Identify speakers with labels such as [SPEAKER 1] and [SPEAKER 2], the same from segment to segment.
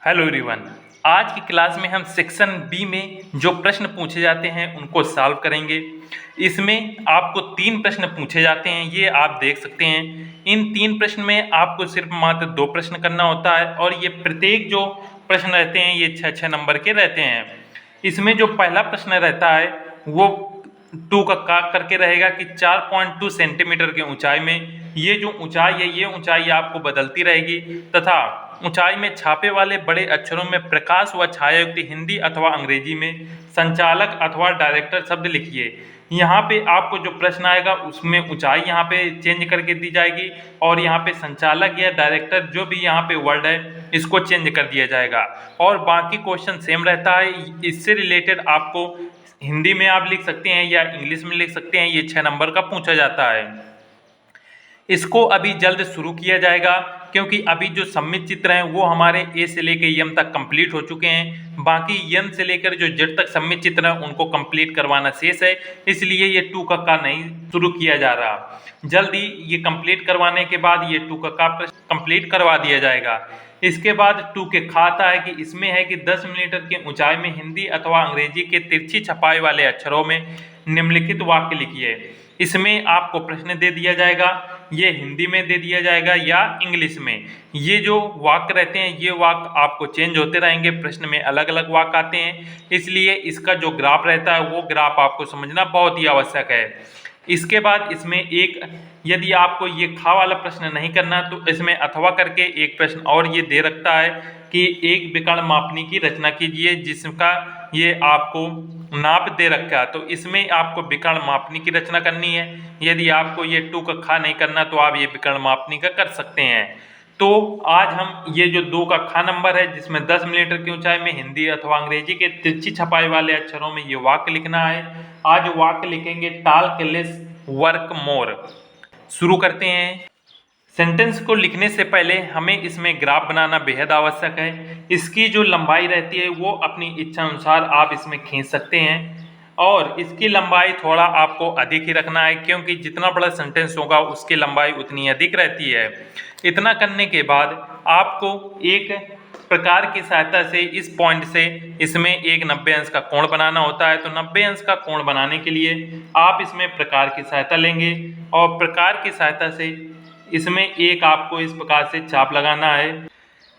[SPEAKER 1] Hello everyone. आज की class में हम सेक्शन बी में जो प्रश्न पूछे जाते हैं उनको सॉल्व करेंगे। इसमें आपको 3 प्रश्न पूछे जाते हैं, ये आप देख सकते हैं। इन 3 प्रश्न में आपको सिर्फ मात्र 2 प्रश्न करना होता है और ये प्रत्येक जो प्रश्न रहते हैं ये 6-6 नंबर के रहते हैं। इसमें जो पहला प्रश्न रहता है वो 2 का करके रहेगा कि 4.2 सेंटीमीटर के ऊंचाई में ये जो ऊंचाई है ये ऊंचाई आपको बदलती रहेगी तथा ऊंचाई में छापे वाले बड़े अक्षरों में प्रकाश व छायायुक्त हिंदी अथवा अंग्रेजी में संचालक अथवा डायरेक्टर शब्द लिखिए। यहाँ पे आपको जो प्रश्न आएगा उसमें ऊंचाई यहाँ पे चेंज करके दी जाएगी और यहाँ पे संचालक या डायरेक्टर जो भी यहाँ पे वर्ड है इसको चेंज कर दिया जाएगा और बाकी क्वेश्चन सेम रहता है। इससे रिलेटेड आपको हिंदी में आप लिख सकते हैं या इंग्लिश में लिख सकते हैं। ये 6 नंबर का पूछा जाता है। इसको अभी जल्द शुरू किया जाएगा क्योंकि अभी जो सम्मित चित्र हैं वो हमारे ए से लेकर यम तक कंप्लीट हो चुके हैं। बाकी यम से लेकर जो जेड तक सम्मित चित्र हैं उनको कंप्लीट करवाना शेष है, इसलिए ये 2 का नहीं शुरू किया जा रहा। जल्दी ये कंप्लीट करवाने के बाद ये 2 का कंप्लीट करवा दिया जाएगा। इसके बाद 2 के खा आता है कि इसमें है कि 10 मिलीमीटर की ऊंचाई में हिंदी अथवा अंग्रेजी के तिरछी छपाई वाले अक्षरों में निम्नलिखित वाक्य लिखिए। इसमें आपको प्रश्न दे दिया जाएगा, ये हिंदी में दे दिया जाएगा या इंग्लिश में। ये जो वाक्य रहते हैं ये वाक्य आपको चेंज होते रहेंगे, प्रश्न में अलग अलग वाक्य आते हैं, इसलिए इसका जो ग्राफ रहता है वो ग्राफ आपको समझना बहुत ही आवश्यक है। इसके बाद इसमें एक यदि आपको ये खा वाला प्रश्न नहीं करना तो इसमें अथवा करके एक प्रश्न और ये दे रखता है कि एक विकर्ण मापनी की रचना कीजिए जिसका ये आपको नाप दे रखा है। तो इसमें आपको विकर्ण मापनी की रचना करनी है। यदि आपको ये 2 का खा नहीं करना तो आप ये विकर्ण मापनी का कर सकते हैं। तो आज हम ये जो 2 का खा नंबर है जिसमें 10 मिलीमीटर की ऊंचाई में हिंदी अथवा अंग्रेजी के तिरछी छपाई वाले अक्षरों में ये वाक्य लिखना है। आज वाक्य लिखेंगे टाल्क लेस वर्क मोर। शुरू करते हैं। सेंटेंस को लिखने से पहले हमें इसमें ग्राफ बनाना बेहद आवश्यक है। इसकी जो लंबाई रहती है वो अपनी इच्छा अनुसार आप इसमें खींच सकते हैं और इसकी लंबाई थोड़ा आपको अधिक ही रखना है क्योंकि जितना बड़ा सेंटेंस होगा उसकी लंबाई उतनी अधिक रहती है। इतना करने के बाद आपको एक प्रकार की सहायता से इस पॉइंट से इसमें एक 90 अंश का कोण बनाना होता है। तो 90 अंश का कोण बनाने के लिए आप इसमें प्रकार की सहायता लेंगे और प्रकार की सहायता से इसमें एक आपको इस प्रकार से चाप लगाना है।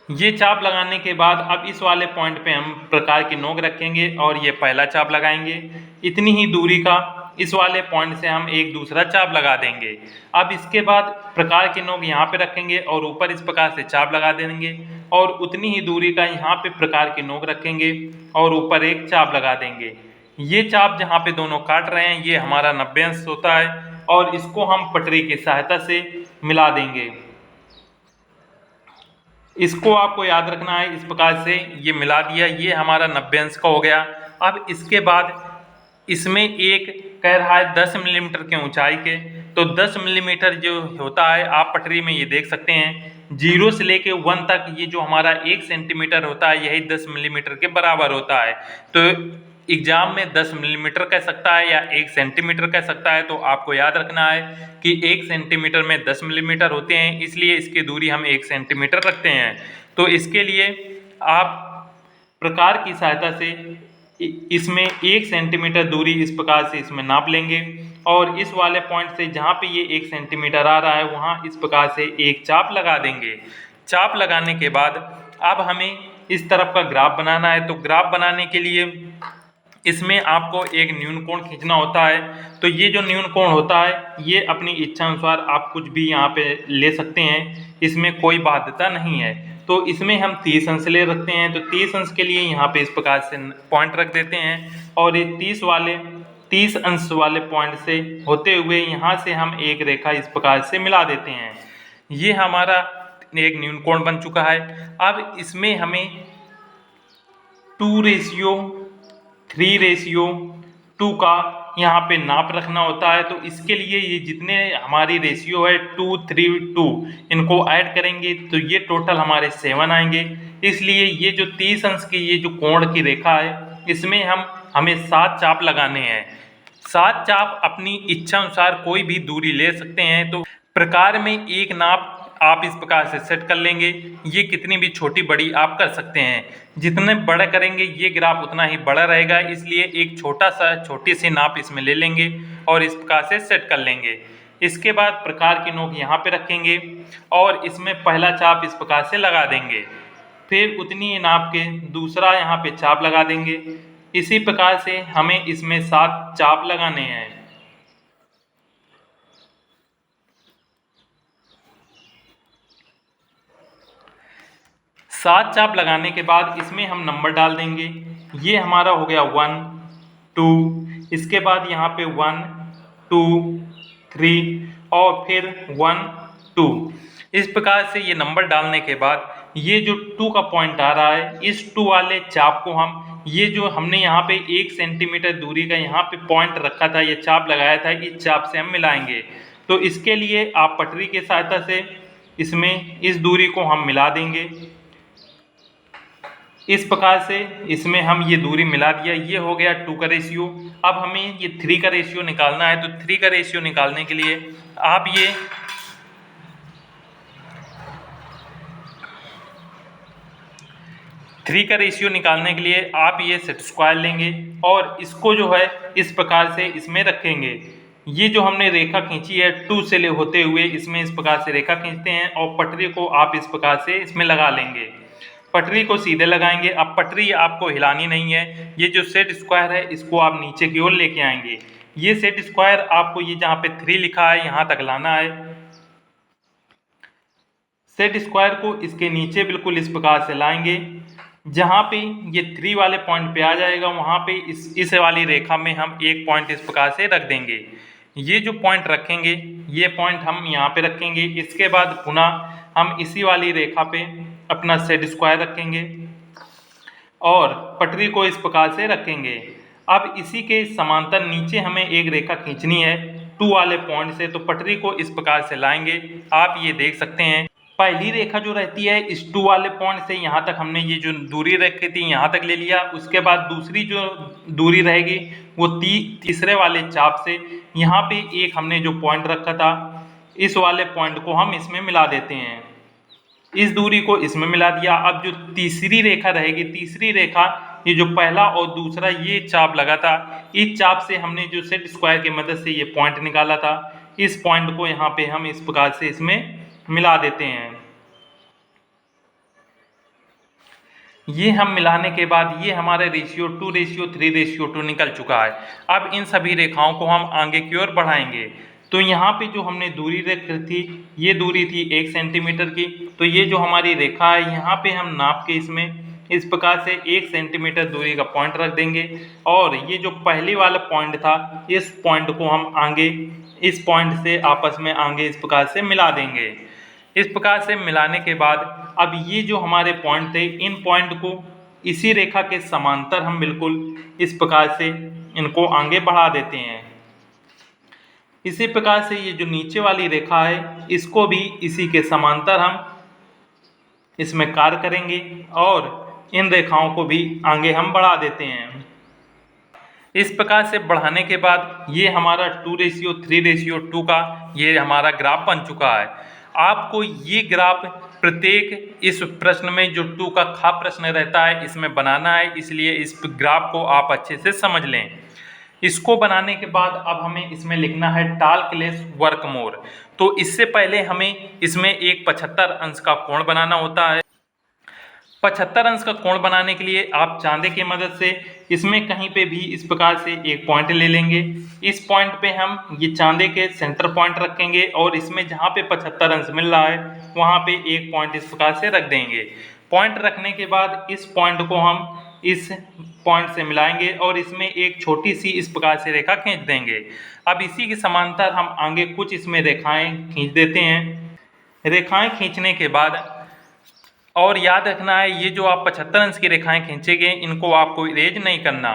[SPEAKER 1] ये चाप लगाने के बाद अब इस वाले पॉइंट पे हम प्रकार की नोक रखेंगे और ये पहला चाप लगाएंगे। इतनी ही दूरी का इस वाले पॉइंट से हम एक दूसरा चाप लगा देंगे। अब इसके बाद प्रकार की नोक यहाँ पे रखेंगे और ऊपर इस प्रकार से चाप लगा देंगे और उतनी ही दूरी का यहाँ पे प्रकार की नोक रखेंगे और ऊपर एक चाप लगा देंगे। ये चाप जहाँ पे दोनों काट रहे हैं ये हमारा 90 अंश होता है और इसको हम पटरी की सहायता से मिला देंगे। इसको आपको याद रखना है, इस प्रकार से ये मिला दिया, ये हमारा 90 अंश का हो गया। अब इसके बाद इसमें एक कह रहा है 10 मिलीमीटर के ऊंचाई के, तो 10 मिलीमीटर जो होता है आप पटरी में ये देख सकते हैं 0 से लेके 1 तक ये जो हमारा 1 सेंटीमीटर होता है यही 10 मिलीमीटर के बराबर होता है। तो एग्जाम में 10 मिलीमीटर कह सकता है या 1 सेंटीमीटर कह सकता है। तो आपको याद रखना है कि 1 सेंटीमीटर में 10 मिलीमीटर होते हैं, इसलिए इसकी दूरी हम 1 सेंटीमीटर रखते हैं। तो इसके लिए आप प्रकार की सहायता से इसमें 1 सेंटीमीटर दूरी इस प्रकार से इसमें नाप लेंगे और इस वाले पॉइंट से जहाँ पे ये 1 सेंटीमीटर आ रहा है वहाँ इस प्रकार से एक चाप लगा देंगे। चाप लगाने के बाद अब हमें इस तरफ का ग्राफ बनाना है। तो ग्राफ बनाने के लिए इसमें आपको एक न्यून कोण खींचना होता है। तो ये जो न्यून कोण होता है ये अपनी इच्छा अनुसार आप कुछ भी यहाँ पे ले सकते हैं, इसमें कोई बाध्यता नहीं है। तो इसमें हम 30 अंश ले रखते हैं। तो 30 अंश के लिए यहाँ पे इस प्रकार से पॉइंट रख देते हैं और ये 30 अंश वाले पॉइंट से होते हुए यहाँ से हम एक रेखा इस प्रकार से मिला देते हैं। ये हमारा एक न्यून कोण बन चुका है। अब इसमें हमें 2:3:2 का यहाँ पे नाप रखना होता है। तो इसके लिए ये जितने हमारी रेशियो है 2:3:2 इनको ऐड करेंगे तो ये टोटल हमारे 7 आएंगे। इसलिए ये जो 30 अंश की ये जो कोण की रेखा है इसमें हमें 7 चाप लगाने हैं। 7 चाप अपनी इच्छा अनुसार कोई भी दूरी ले सकते हैं। तो प्रकार में एक नाप आप इस प्रकार से सेट कर लेंगे। ये कितनी भी छोटी बड़ी आप कर सकते हैं, जितने बड़ा करेंगे ये ग्राफ उतना ही बड़ा रहेगा, इसलिए एक छोटी सी नाप इसमें ले लेंगे और इस प्रकार से सेट कर लेंगे। इसके बाद प्रकार की नोक यहाँ पे रखेंगे और इसमें पहला चाप इस प्रकार से लगा देंगे, फिर उतनी ही नाप के दूसरा यहाँ पे चाप लगा देंगे। इसी प्रकार से हमें इसमें 7 चाप लगाने हैं। सात चाप लगाने के बाद इसमें हम नंबर डाल देंगे। ये हमारा हो गया 1 2, इसके बाद यहाँ पे 1 2 3 और फिर 1 2। इस प्रकार से ये नंबर डालने के बाद ये जो 2 का पॉइंट आ रहा है, इस 2 वाले चाप को हम, ये जो हमने यहाँ पे 1 सेंटीमीटर दूरी का यहाँ पे पॉइंट रखा था, ये चाप लगाया था, इस चाप से हम मिलाएंगे। तो इसके लिए आप पटरी की सहायता से इसमें इस दूरी को हम मिला देंगे। इस प्रकार से इसमें हम ये दूरी मिला दिया, ये हो गया 2 का रेशियो। अब हमें ये 3 का रेशियो निकालना है, तो 3 का रेशियो निकालने के लिए आप ये 3 का रेशियो निकालने के लिए आप ये सेट स्क्वायर लेंगे और इसको जो है इस प्रकार से इसमें रखेंगे। ये जो हमने रेखा खींची है 2 से होते हुए इसमें इस प्रकार से रेखा खींचते हैं और पटरी को आप इस प्रकार से इसमें लगा लेंगे। पटरी को सीधे लगाएंगे। अब पटरी आपको हिलानी नहीं है, ये जो सेट स्क्वायर है इसको आप नीचे की ओर लेके आएंगे। ये सेट स्क्वायर आपको ये जहाँ पे 3 लिखा है यहाँ तक लाना है। सेट स्क्वायर को इसके नीचे बिल्कुल इस प्रकार से लाएंगे, जहाँ पे ये 3 वाले पॉइंट पे आ जाएगा वहाँ पे इस वाली रेखा में हम एक पॉइंट इस प्रकार से रख देंगे। ये जो पॉइंट रखेंगे ये पॉइंट हम यहाँ पे रखेंगे। इसके बाद पुनः हम इसी वाली रेखा पे अपना सेट स्क्वायर रखेंगे और पटरी को इस प्रकार से रखेंगे। अब इसी के समांतर नीचे हमें एक रेखा खींचनी है 2 वाले पॉइंट से, तो पटरी को इस प्रकार से लाएंगे। आप ये देख सकते हैं पहली रेखा जो रहती है इस 2 वाले पॉइंट से यहाँ तक हमने ये जो दूरी रखी थी यहाँ तक ले लिया। उसके बाद दूसरी जो दूरी रहेगी वो तीसरे वाले चाप से यहाँ पे एक हमने जो पॉइंट रखा था इस वाले पॉइंट को हम इसमें मिला देते हैं। इस दूरी को इसमें मिला दिया। अब जो तीसरी रेखा रहेगी, तीसरी रेखा ये जो पहला और दूसरा ये चाप लगा था, इस चाप से हमने जो सेट स्क्वायर की मदद से ये पॉइंट निकाला था, इस पॉइंट को यहाँ पे हम इस प्रकार से इसमें मिला देते हैं। ये हम मिलाने के बाद ये हमारे रेशियो 2:3:2 निकल चुका है। अब इन सभी रेखाओं को हम आगे की ओर बढ़ाएंगे। तो यहाँ पे जो हमने दूरी रखी थी ये दूरी थी 1 सेंटीमीटर की, तो ये जो हमारी रेखा है यहाँ पे हम नाप के इसमें इस प्रकार से 1 सेंटीमीटर दूरी का पॉइंट रख देंगे और ये जो पहली वाला पॉइंट था इस पॉइंट को हम आगे इस पॉइंट से आपस में आगे इस प्रकार से मिला देंगे। इस प्रकार से मिलाने के बाद अब ये जो हमारे पॉइंट थे इन पॉइंट को इसी रेखा के समांतर हम बिल्कुल इस प्रकार से इनको आगे बढ़ा देते हैं। इसी प्रकार से ये जो नीचे वाली रेखा है इसको भी इसी के समांतर हम इसमें कार्य करेंगे और इन रेखाओं को भी आगे हम बढ़ा देते हैं। इस प्रकार से बढ़ाने के बाद ये हमारा 2:3:2 का ये हमारा ग्राफ बन चुका है। आपको ये ग्राफ प्रत्येक इस प्रश्न में जो 2 का खा प्रश्न रहता है इसमें बनाना है, इसलिए इस ग्राफ को आप अच्छे से समझ लें। इसको बनाने के बाद अब हमें इसमें लिखना है टालकलेस वर्कमोर। तो इससे पहले हमें इसमें एक 75 अंश का कोण बनाना होता है। 75 अंश का कोण बनाने के लिए आप चांदे की मदद से इसमें कहीं पे भी इस प्रकार से एक पॉइंट ले लेंगे। इस पॉइंट पे हम ये चांदे के सेंटर पॉइंट रखेंगे और इसमें जहाँ पे 75 अंश मिल रहा है वहाँ पे एक पॉइंट इस प्रकार से रख देंगे। पॉइंट रखने के बाद इस पॉइंट को हम इस पॉइंट से मिलाएंगे और इसमें एक छोटी सी इस प्रकार से रेखा खींच देंगे। अब इसी के समांतर हम आगे कुछ इसमें रेखाएं खींच देते हैं। रेखाएं खींचने के बाद और याद रखना है ये जो आप 75 अंश की रेखाएं खींचेंगे इनको आपको इरेज नहीं करना।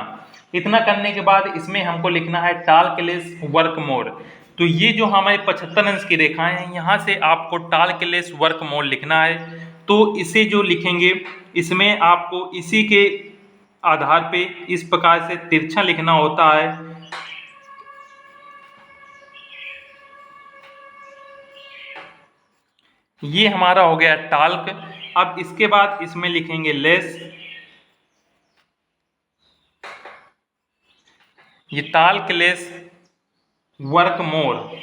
[SPEAKER 1] इतना करने के बाद इसमें हमको लिखना है टालकलेस वर्कमोर। तो ये जो हमारे 75 अंश की रेखाएं हैं यहाँ से आपको टालकलेस वर्कमोर लिखना है। तो इसे जो लिखेंगे इसमें आपको इसी के आधार पे इस प्रकार से तिरछा लिखना होता है। ये हमारा हो गया टाल्क। अब इसके बाद इसमें लिखेंगे लेस। ये टाल्क लेस वर्क मोर।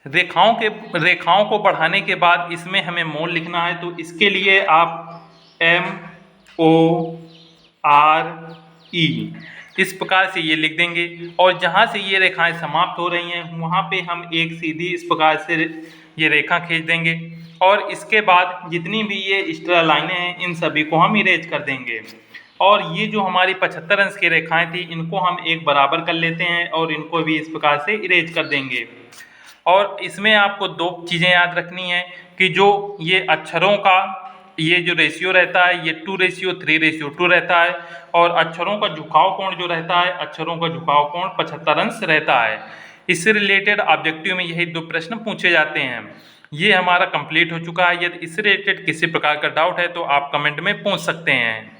[SPEAKER 1] रेखाओं को बढ़ाने के बाद इसमें हमें मोल लिखना है, तो इसके लिए आप MORE इस प्रकार से ये लिख देंगे। और जहाँ से ये रेखाएं समाप्त हो रही हैं वहाँ पे हम एक सीधी इस प्रकार से ये रेखा खींच देंगे। और इसके बाद जितनी भी ये एक्स्ट्रा लाइनें हैं इन सभी को हम इरेज कर देंगे। और ये जो हमारी 75 अंश की रेखाएं थी इनको हम एक बराबर कर लेते हैं और इनको भी इस प्रकार से इरेज कर देंगे। और इसमें आपको दो चीज़ें याद रखनी है कि जो ये अक्षरों का ये जो रेशियो रहता है ये 2:3:2 रहता है। और अक्षरों का झुकाव कोण जो रहता है, अक्षरों का झुकाव कोण 75 अंश रहता है। इससे रिलेटेड ऑब्जेक्टिव में यही दो प्रश्न पूछे जाते हैं। ये हमारा कंप्लीट हो चुका है। यदि इससे रिलेटेड किसी प्रकार का डाउट है तो आप कमेंट में पूछ सकते हैं।